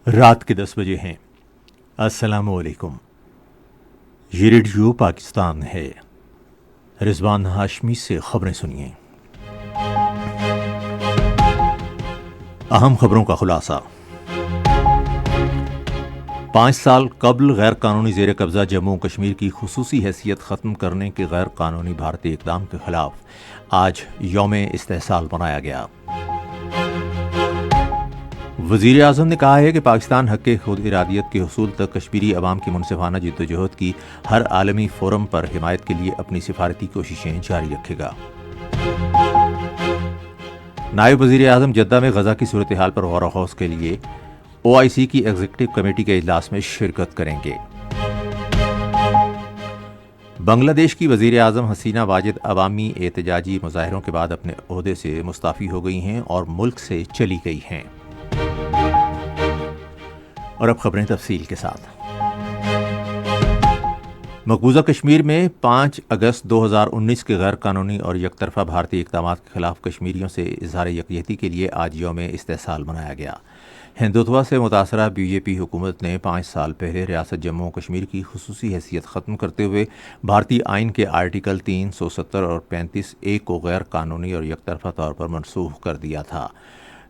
رات کے 10 بجے ہیں۔ السلام علیکم۔ یہ ریڈیو پاکستان ہے۔ رضوان ہاشمی سے خبریں سنیے۔ اہم خبروں کا خلاصہ۔ 5 سال قبل غیر قانونی زیر قبضہ جموں کشمیر کی خصوصی حیثیت ختم کرنے کے غیر قانونی بھارتی اقدام کے خلاف آج یوم استحصال منایا گیا۔ وزیر اعظم نے کہا ہے کہ پاکستان حق خود ارادیت کے حصول تک کشمیری عوام کی منصفانہ جدوجہد کی ہر عالمی فورم پر حمایت کے لیے اپنی سفارتی کوششیں جاری رکھے گا۔ نائب وزیر اعظم جدہ میں غزہ کی صورتحال پر غور و خوض کے لیے OIC کی ایگزیکٹو کمیٹی کے اجلاس میں شرکت کریں گے۔ بنگلہ دیش کی وزیر اعظم حسینہ واجد عوامی احتجاجی مظاہروں کے بعد اپنے عہدے سے مستعفی ہو گئی ہیں اور ملک سے چلی گئی ہیں۔ اور اب خبریں تفصیل کے ساتھ۔ مقبوضہ کشمیر میں 5 اگست 2019 کے غیر قانونی اور یک طرفہ بھارتی اقدامات کے خلاف کشمیریوں سے اظہار یکجہتی کے لیے آج یوم استحصال منایا گیا۔ ہندوتوا سے متاثرہ BJP حکومت نے 5 سال پہلے ریاست جموں و کشمیر کی خصوصی حیثیت ختم کرتے ہوئے بھارتی آئین کے آرٹیکل 370 اور 35A کو غیر قانونی اور یک طرفہ طور پر منسوخ کر دیا تھا۔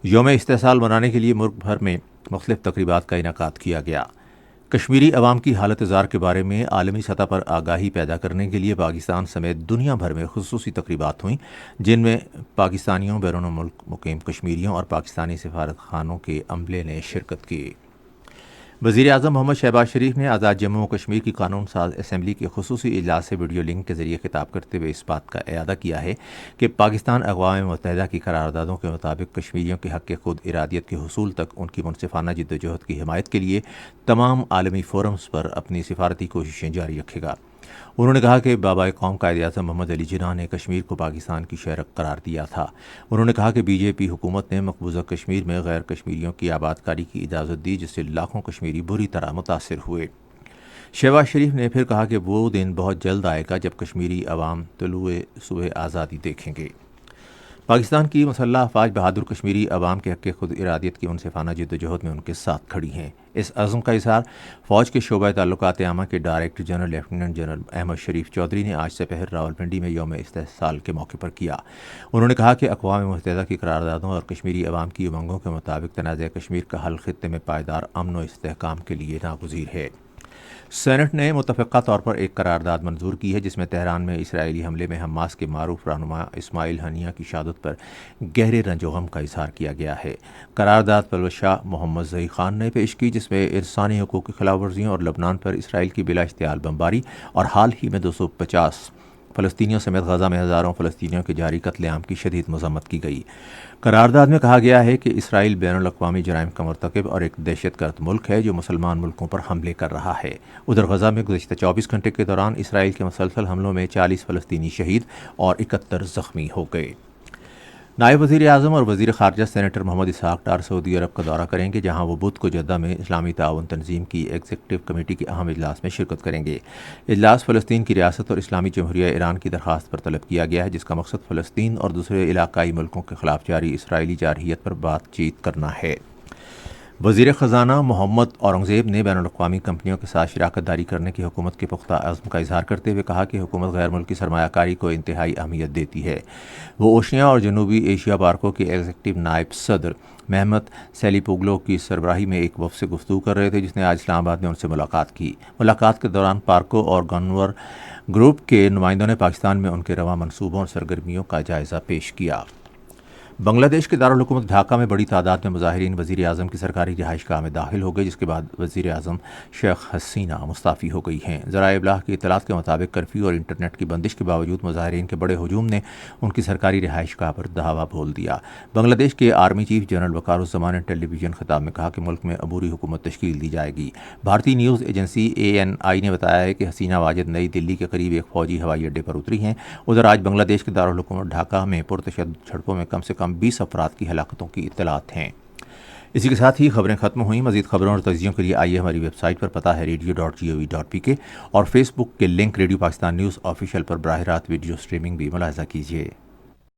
یوم استحصال منانے کے لیے ملک بھر میں مختلف تقریبات کا انعقاد کیا گیا۔ کشمیری عوام کی حالت زار کے بارے میں عالمی سطح پر آگاہی پیدا کرنے کے لیے پاکستان سمیت دنیا بھر میں خصوصی تقریبات ہوئیں، جن میں پاکستانیوں، بیرون ملک مقیم کشمیریوں اور پاکستانی سفارت خانوں کے عملے نے شرکت کی۔ وزیر اعظم محمد شہباز شریف نے آزاد جموں و کشمیر کی قانون ساز اسمبلی کے خصوصی اجلاس سے ویڈیو لنک کے ذریعے خطاب کرتے ہوئے اس بات کا اعادہ کیا ہے کہ پاکستان اقوام متحدہ کی قراردادوں کے مطابق کشمیریوں کے حق خود ارادیت کے حصول تک ان کی منصفانہ جدوجہد کی حمایت کے لیے تمام عالمی فورمز پر اپنی سفارتی کوششیں جاری رکھے گا۔ انہوں نے کہا کہ بابائے قوم قائد اعظم محمد علی جناح نے کشمیر کو پاکستان کی شہرک قرار دیا تھا۔ انہوں نے کہا کہ BJP حکومت نے مقبوضہ کشمیر میں غیر کشمیریوں کی آباد کاری کی اجازت دی، جس سے لاکھوں کشمیری بری طرح متاثر ہوئے۔ شہباز شریف نے پھر کہا کہ وہ دن بہت جلد آئے گا جب کشمیری عوام طلوع صبح آزادی دیکھیں گے۔ پاکستان کی مسلح افواج بہادر کشمیری عوام کے حق خود ارادیت کی منصفانہ جدوجہد میں ان کے ساتھ کھڑی ہیں۔ اس عزم کا اظہار فوج کے شعبہ تعلقات عامہ کے director general lieutenant general Ahmed Sharif Chaudhry نے آج سپہر راولپنڈی میں یوم استحصال کے موقع پر کیا۔ انہوں نے کہا کہ اقوام متحدہ کی قراردادوں اور کشمیری عوام کی امنگوں کے مطابق تنازع کشمیر کا حل خطے میں پائیدار امن و استحکام کے لیے ناگزیر ہے۔ سینٹ نے متفقہ طور پر ایک قرارداد منظور کی ہے جس میں تہران میں اسرائیلی حملے میں حماس کے معروف رہنما اسماعیل ہنیہ کی شہادت پر گہرے رنج و غم کا اظہار کیا گیا ہے۔ قرارداد پلوز شاہ محمد ظہیر خان نے پیش کی، جس میں انسانی حقوق کی خلاف ورزیوں اور لبنان پر اسرائیل کی بلا اشتعال بمباری اور حال ہی میں 250 فلسطینیوں سمیت غزہ میں ہزاروں فلسطینیوں کے جاری قتل عام کی شدید مذمت کی گئی۔ قرارداد میں کہا گیا ہے کہ اسرائیل بین الاقوامی جرائم کا مرتکب اور ایک دہشت گرد ملک ہے جو مسلمان ملکوں پر حملے کر رہا ہے۔ ادھر غزہ میں گزشتہ 24 گھنٹے کے دوران اسرائیل کے مسلسل حملوں میں 40 فلسطینی شہید اور 71 زخمی ہو گئے۔ نائب وزیر اعظم اور وزیر خارجہ سینیٹر محمد اسحاق ڈار سعودی عرب کا دورہ کریں گے، جہاں وہ بدھ کو جدہ میں اسلامی تعاون تنظیم کی ایگزیکٹو کمیٹی کے اہم اجلاس میں شرکت کریں گے۔ اجلاس فلسطین کی ریاست اور اسلامی جمہوریہ ایران کی درخواست پر طلب کیا گیا ہے، جس کا مقصد فلسطین اور دوسرے علاقائی ملکوں کے خلاف جاری اسرائیلی جارحیت پر بات چیت کرنا ہے۔ وزیر خزانہ محمد اورنگزیب نے بین الاقوامی کمپنیوں کے ساتھ شراکت داری کرنے کی حکومت کے پختہ عزم کا اظہار کرتے ہوئے کہا کہ حکومت غیر ملکی سرمایہ کاری کو انتہائی اہمیت دیتی ہے۔ وہ اوشنیا اور جنوبی ایشیا بارکو کے ایگزیکٹو نائب صدر محمد سیلی پوگلو کی سربراہی میں ایک وفد سے گفتگو کر رہے تھے، جس نے آج اسلام آباد میں ان سے ملاقات کی۔ ملاقات کے دوران پارکو اور گنور گروپ کے نمائندوں نے پاکستان میں ان کے رواں منصوبوں اور سرگرمیوں کا جائزہ پیش کیا۔ بنگلہ دیش کے دارالحکومت ڈھاکہ میں بڑی تعداد میں مظاہرین وزیر اعظم کی سرکاری رہائش گاہ میں داخل ہو گئے، جس کے بعد وزیر اعظم شیخ حسینہ مستعفی ہو گئی ہیں۔ ذرائع ابلاغ کی اطلاعات کے مطابق کرفیو اور انٹرنیٹ کی بندش کے باوجود مظاہرین کے بڑے ہجوم نے ان کی سرکاری رہائش گاہ پر دھاوا بول دیا۔ بنگلہ دیش کے آرمی چیف جنرل وقار الزمان نے ٹیلی ویژن خطاب میں کہا کہ ملک میں عبوری حکومت تشکیل دی جائے گی۔ بھارتی نیوز ایجنسی ANI نے بتایا ہے کہ حسینہ واجد نئی دلی کے قریب ایک فوجی ہوائی اڈے پر اتری ہیں۔ ادھر آج بنگلہ دیش کے دارالحکومت ڈھاکہ میں پرتشدد جھڑپوں میں کم سے کم 20 افراد کی ہلاکتوں کی اطلاعات ہیں۔ اسی کے ساتھ ہی خبریں ختم ہوئیں۔ مزید خبروں اور تجزیوں کے لیے آئیے ہماری ویب سائٹ پر، پتہ ہے radio.gov.pk، اور فیس بک کے link radio Pakistan news official پر براہ راست ویڈیو سٹریمنگ بھی ملاحظہ کیجیے۔